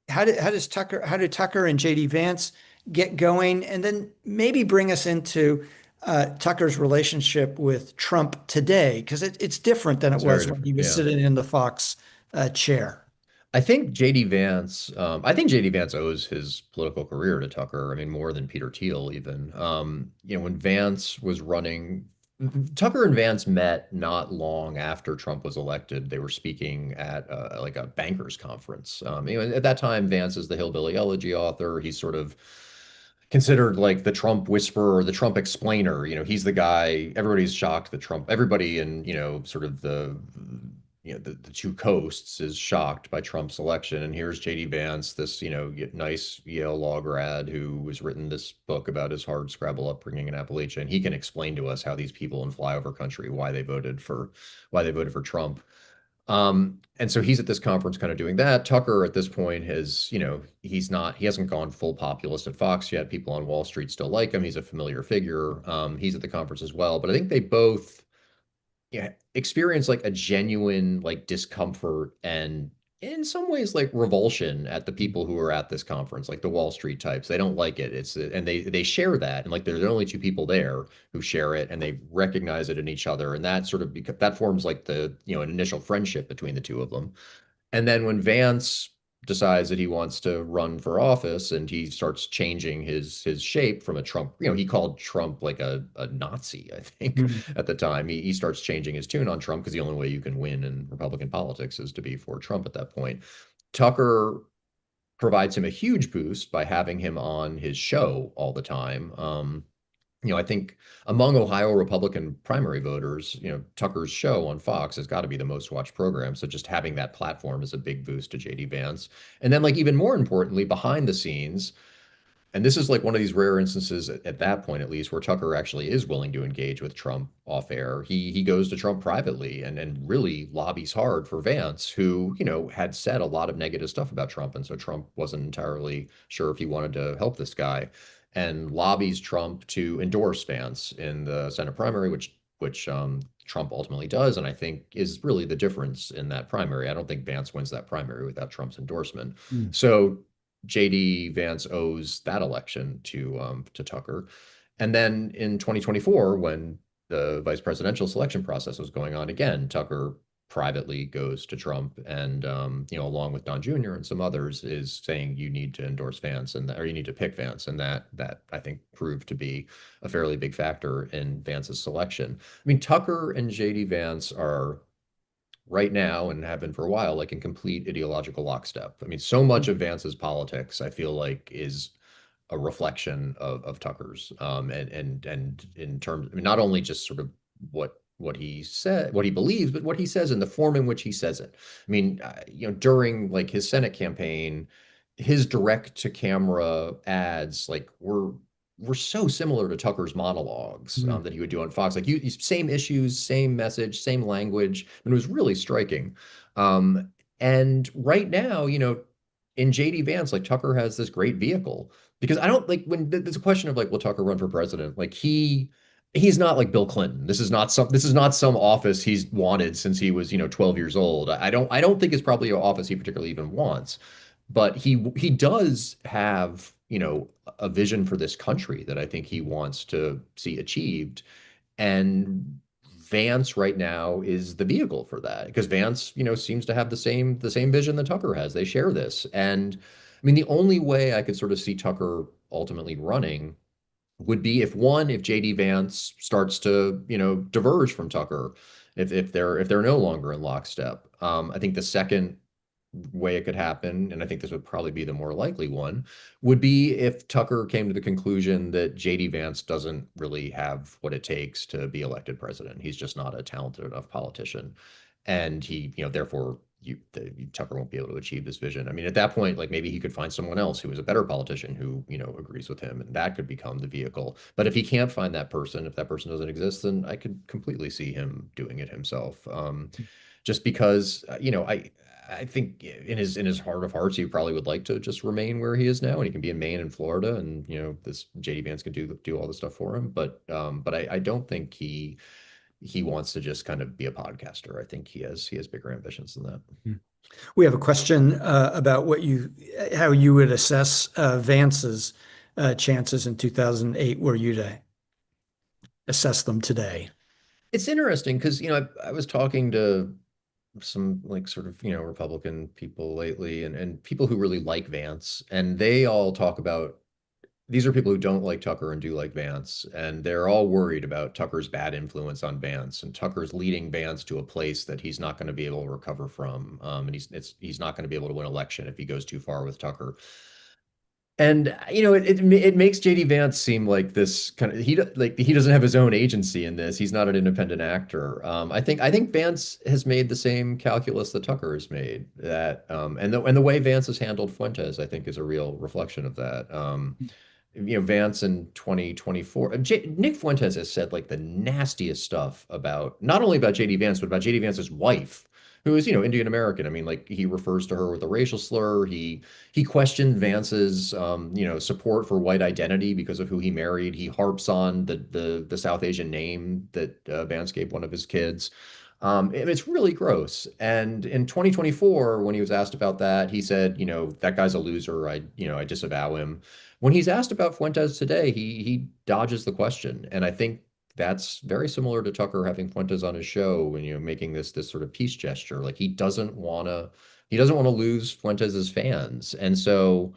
how did Tucker and JD Vance get going, and then maybe bring us into Tucker's relationship with Trump today, because it's different than it It's very was when he different. was Yeah. sitting in the Fox chair. I think JD Vance owes his political career to Tucker. I mean, more than Peter Thiel even. When Vance was running, Tucker and Vance met not long after Trump was elected. They were speaking at like a bankers conference. At that time, Vance is the Hillbilly Elegy author. He's sort of considered like the Trump whisperer or the Trump explainer. He's the guy, everybody's shocked that Trump, everybody in, sort of the two coasts is shocked by Trump's election. And here's JD Vance, this, nice Yale law grad who has written this book about his hard scrabble upbringing in Appalachia. And he can explain to us how these people in flyover country, why they voted for Trump. And so he's at this conference kind of doing that. Tucker at this point has, he hasn't gone full populist at Fox yet. People on Wall Street still like him. He's a familiar figure. He's at the conference as well. But I think they both, experience like a genuine like discomfort and in some ways like revulsion at the people who are at this conference, like the Wall Street types. They don't like it. And they share that, and like they're the only two people there who share it, and they recognize it in each other, and that sort of that forms like the an initial friendship between the two of them. And then when Vance decides that he wants to run for office and he starts changing his shape from a Trump, he called Trump like a Nazi, I think, Mm. at the time. He starts changing his tune on Trump because the only way you can win in Republican politics is to be for Trump at that point. Tucker provides him a huge boost by having him on his show all the time. I think among Ohio Republican primary voters, Tucker's show on Fox has got to be the most watched program. So just having that platform is a big boost to JD Vance. And then, like, even more importantly, behind the scenes, and this is like one of these rare instances at that point, at least, where Tucker actually is willing to engage with Trump off air. He goes to Trump privately and really lobbies hard for Vance, who, had said a lot of negative stuff about Trump. And so Trump wasn't entirely sure if he wanted to help this guy, and lobbies Trump to endorse Vance in the Senate primary, which Trump ultimately does, and I think is really the difference in that primary. I don't think Vance wins that primary without Trump's endorsement. Mm. So JD Vance owes that election to Tucker. And then in 2024, when the vice presidential selection process was going on again, Tucker privately goes to Trump and along with Don Jr. and some others, is saying you need to endorse Vance or you need to pick Vance, and that I think proved to be a fairly big factor in Vance's selection. I mean, Tucker and JD Vance are right now and have been for a while, like in complete ideological lockstep. I mean, so much of Vance's politics, I feel like, is a reflection of Tucker's, and in terms, I mean, not only just sort of what he said, what he believes, but what he says in the form in which he says it. I mean, during like his Senate campaign, his direct to camera ads like were so similar to Tucker's monologues Mm. that he would do on Fox. Like same issues, same message, same language, and it was really striking. Um, and right now, in JD Vance, like Tucker has this great vehicle because I don't like when there's a question of like, will Tucker run for president? Like he's not like Bill Clinton. This is not some office he's wanted since he was 12 years old. I don't think it's probably an office he particularly even wants, but he does have a vision for this country that I think he wants to see achieved. And Vance right now is the vehicle for that because Vance, seems to have the same vision that Tucker has. They share this. And I mean, the only way I could sort of see Tucker ultimately running would be if JD Vance starts to, diverge from Tucker, if they're no longer in lockstep. I think the second way it could happen, and I think this would probably be the more likely one, would be if Tucker came to the conclusion that JD Vance doesn't really have what it takes to be elected president. He's just not a talented enough politician. And therefore, Tucker won't be able to achieve this vision. I mean, at that point, like maybe he could find someone else who is a better politician who, agrees with him, and that could become the vehicle. But if he can't find that person, if that person doesn't exist, then I could completely see him doing it himself. Just because, I think in his heart of hearts, he probably would like to just remain where he is now, and he can be in Maine and Florida, and this JD Vance can do all the stuff for him. But I don't think he wants to just kind of be a podcaster. I think he has bigger ambitions than that. We have a question about how you would assess Vance's chances in 2008 were you to assess them today. It's interesting because I was talking to some like sort of Republican people lately, and people who really like Vance, and they all talk about these are people who don't like Tucker and do like Vance, and they're all worried about Tucker's bad influence on Vance, and Tucker's leading Vance to a place that he's not going to be able to recover from, and he's not going to be able to win election if he goes too far with Tucker. And it makes JD Vance seem like this kind of he doesn't have his own agency in this. He's not an independent actor. I think Vance has made the same calculus that Tucker has made. And the way Vance has handled Fuentes, I think, is a real reflection of that. Vance in 2024, Nick Fuentes has said like the nastiest stuff about not only about JD Vance, but about JD Vance's wife, who is, Indian American. I mean, like he refers to her with a racial slur. He questioned Vance's, support for white identity because of who he married. He harps on the South Asian name that Vance gave one of his kids. And it's really gross. And in 2024, when he was asked about that, he said, that guy's a loser. I disavow him. When he's asked about Fuentes today, he dodges the question. And I think that's very similar to Tucker having Fuentes on his show and, making this sort of peace gesture. Like he doesn't want to lose Fuentes's fans. And so,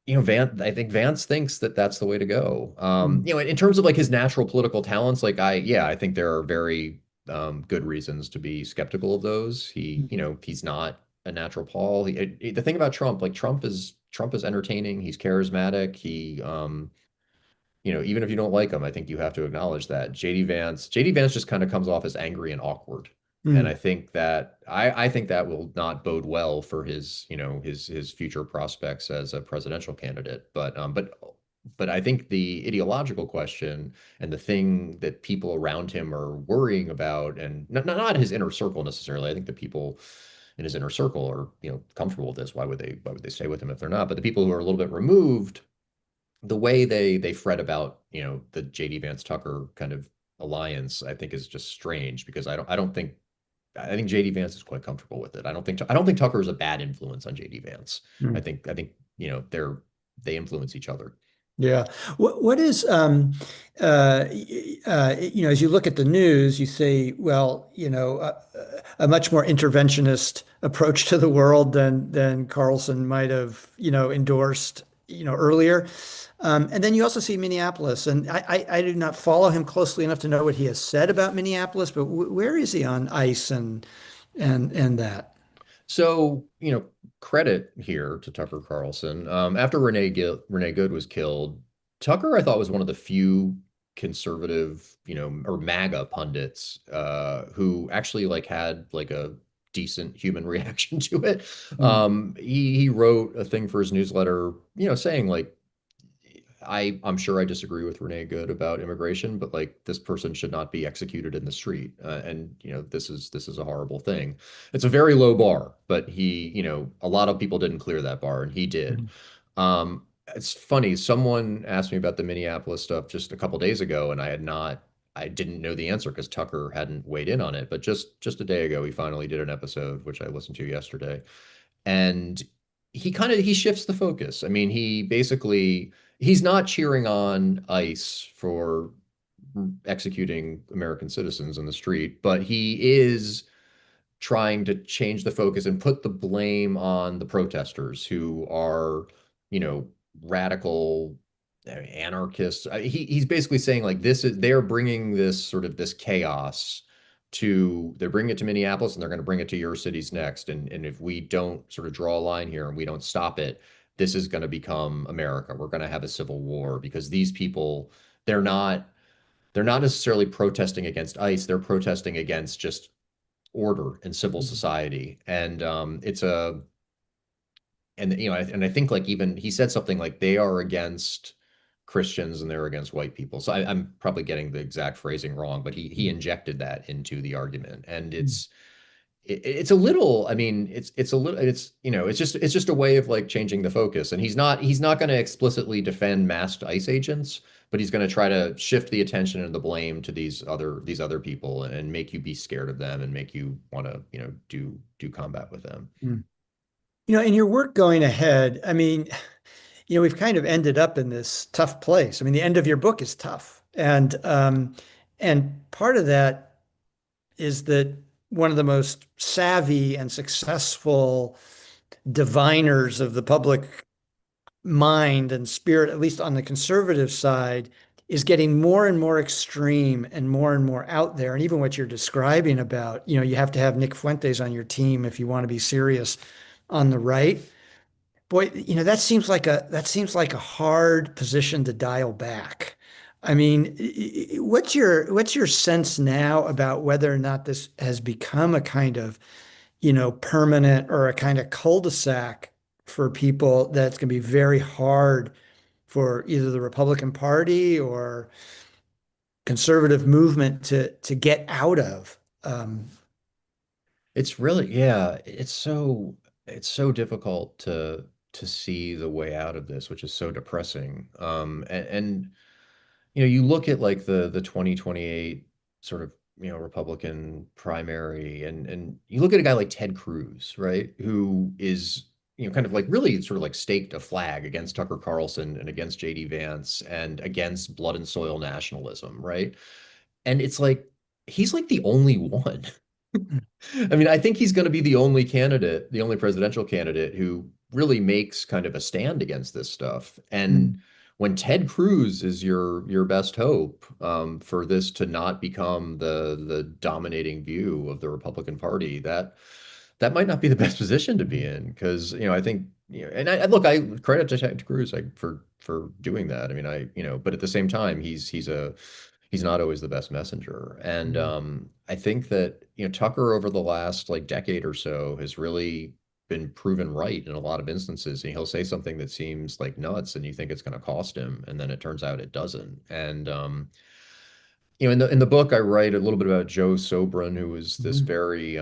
I think Vance thinks that that's the way to go. Mm. In terms of like his natural political talents, like I think there are very good reasons to be skeptical of those. He's not a natural Paul. The thing about Trump, like Trump is entertaining. He's charismatic. Even if you don't like him, I think you have to acknowledge that JD Vance just kind of comes off as angry and awkward. And Mm. I think that will not bode well for his future prospects as a presidential candidate. But I think the ideological question and the thing that people around him are worrying about, and not his inner circle necessarily. I think the people in his inner circle are, comfortable with this. Why would they stay with him if they're not? But the people who are a little bit removed, the way they fret about, the JD Vance Tucker kind of alliance, I think is just strange because I think JD Vance is quite comfortable with it. I don't think Tucker is a bad influence on JD Vance. I Mm. think I think they influence each other. Yeah. What is as you look at the news, you say, well, a much more interventionist approach to the world than Carlson might have, endorsed, earlier. And then you also see Minneapolis, and I do not follow him closely enough to know what he has said about Minneapolis, but where is he on ICE and that? So, credit here to Tucker Carlson. After Renee Good was killed, Tucker, I thought, was one of the few conservative, or MAGA pundits who actually like had like a decent human reaction to it. Mm, He wrote a thing for his newsletter, saying like I'm sure I disagree with Renee Good about immigration, but like this person should not be executed in the street, and this is a horrible thing. It's a very low bar, but a lot of people didn't clear that bar, and he did. mm, It's funny. Someone asked me about the Minneapolis stuff just a couple days ago, and I didn't know the answer because Tucker hadn't weighed in on it. But just a day ago, he finally did an episode, which I listened to yesterday, and he shifts the focus. I mean, he's not cheering on ICE for executing American citizens in the street, but he is trying to change the focus and put the blame on the protesters who are, you know, radical anarchists. He's basically saying like they're bringing this chaos they're bringing it to Minneapolis and they're going to bring it to your cities next. And if we don't sort of draw a line here and we don't stop it, this is going to become America. We're going to have a civil war because these people, they're not they're not necessarily protesting against ICE. They're protesting against just order in civil mm, society. And I think like even he said something like they are against Christians and they're against white people. So I'm probably getting the exact phrasing wrong, but he mm, injected that into the argument, and mm, it's a little. I mean, it's a little. It's just a way of like changing the focus. And he's not going to explicitly defend masked ICE agents, but he's going to try to shift the attention and the blame to these other people and make you be scared of them and make you want to do combat with them. mm. In your work going ahead, I mean, we've kind of ended up in this tough place. I mean, the end of your book is tough. And part of that is that one of the most savvy and successful diviners of the public mind and spirit, at least on the conservative side, is getting more and more extreme and more out there. And even what you're describing about, you have to have Nick Fuentes on your team if you want to be serious on the right. Boy, that seems like a hard position to dial back. I mean, what's your sense now about whether or not this has become a kind of, permanent or a kind of cul-de-sac for people that's going to be very hard for either the Republican Party or conservative movement to get out of. It's really, yeah, it's so difficult to see the way out of this, which is so depressing. And you look at like the 2028 sort of, Republican primary, and you look at a guy like Ted Cruz, right? Who is, kind of like really sort of like staked a flag against Tucker Carlson and against JD Vance and against blood and soil nationalism, right? And it's like he's like the only one. I mean, I think he's going to be the only candidate, the only presidential candidate who really makes kind of a stand against this stuff. And Mm, when Ted Cruz is your best hope for this to not become the dominating view of the Republican Party, that might not be the best position to be mm, in because I think and look, I credit to Ted Cruz like for doing that. I mean, but at the same time, he's not always the best messenger. And mm, I think that, Tucker over the last like decade or so has really been proven right in a lot of instances. And he'll say something that seems like nuts and you think it's going to cost him. And then it turns out it doesn't. And, in the book, I write a little bit about Joe Sobran, who was this mm, very,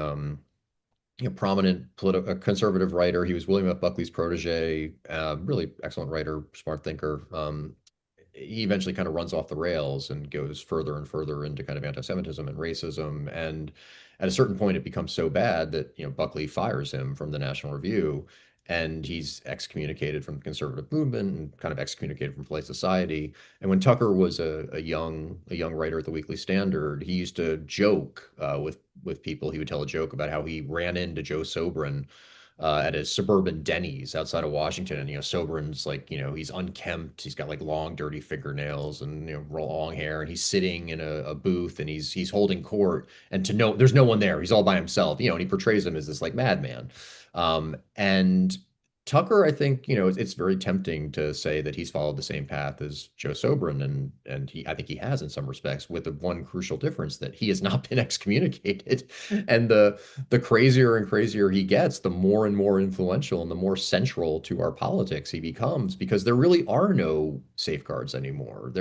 prominent conservative writer. He was William F. Buckley's protege, really excellent writer, smart thinker. He eventually kind of runs off the rails and goes further and further into kind of anti-Semitism and racism. And at a certain point, it becomes so bad that, Buckley fires him from the National Review and he's excommunicated from the conservative movement and kind of excommunicated from polite society. And when Tucker was a young writer at the Weekly Standard, he used to joke with people. He would tell a joke about how he ran into Joe Sobran at a suburban Denny's outside of Washington. And, Sobrin's like, he's unkempt. He's got like long, dirty fingernails and, long hair. And he's sitting in a booth and he's holding court. And there's no one there. He's all by himself, and he portrays him as this like madman. And Tucker, I think, it's very tempting to say that he's followed the same path as Joe Sobran, and I think he has in some respects, with the one crucial difference that he has not been excommunicated. And the crazier and crazier he gets, the more and more influential and the more central to our politics he becomes, because there really are no safeguards anymore.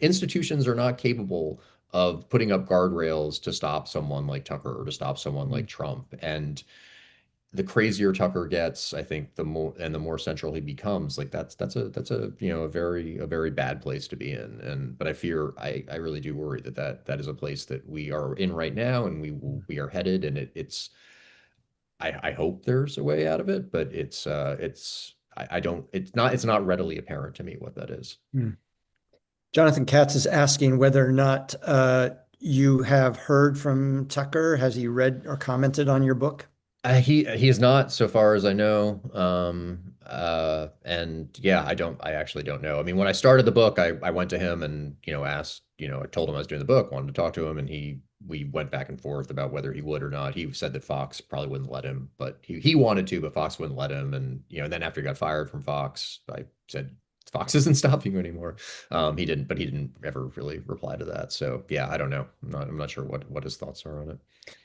Institutions are not capable of putting up guardrails to stop someone like Tucker or to stop someone like Trump. And the crazier Tucker gets, I think the more central he becomes, like that's a a very bad place to be in. But I really do worry that is a place that we are in right now, and we are headed, and it's I hope there's a way out of it, but I don't it's not readily apparent to me what that is. Hmm. Jonathan Katz is asking whether or not you have heard from Tucker. Has he read or commented on your book? He is not, so far as I know. And yeah, I actually don't know. I mean, when I started the book, I went to him and, asked, I told him I was doing the book, wanted to talk to him, and we went back and forth about whether he would or not. He said that Fox probably wouldn't let him, but he wanted to, but Fox wouldn't let him. And, and then after he got fired from Fox, I said, Fox isn't stopping you anymore. He didn't ever really reply to that. So yeah, I don't know. I'm not sure what his thoughts are on it.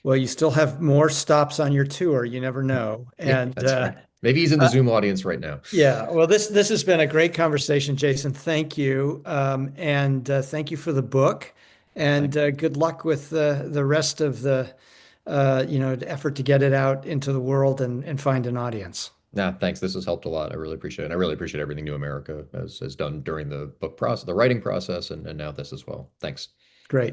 Well, you still have more stops on your tour. You never know. Yeah, And that's right. Maybe he's in the Zoom audience right now. yeah, well, this has been a great conversation, Jason. Thank you, and thank you for the book, and Thanks. good luck with the rest of the effort to get it out into the world and find an audience. Nah, thanks. This has helped a lot. I really appreciate it. And I really appreciate everything New America has done during the book process, the writing process, and now this as well. Thanks. Great.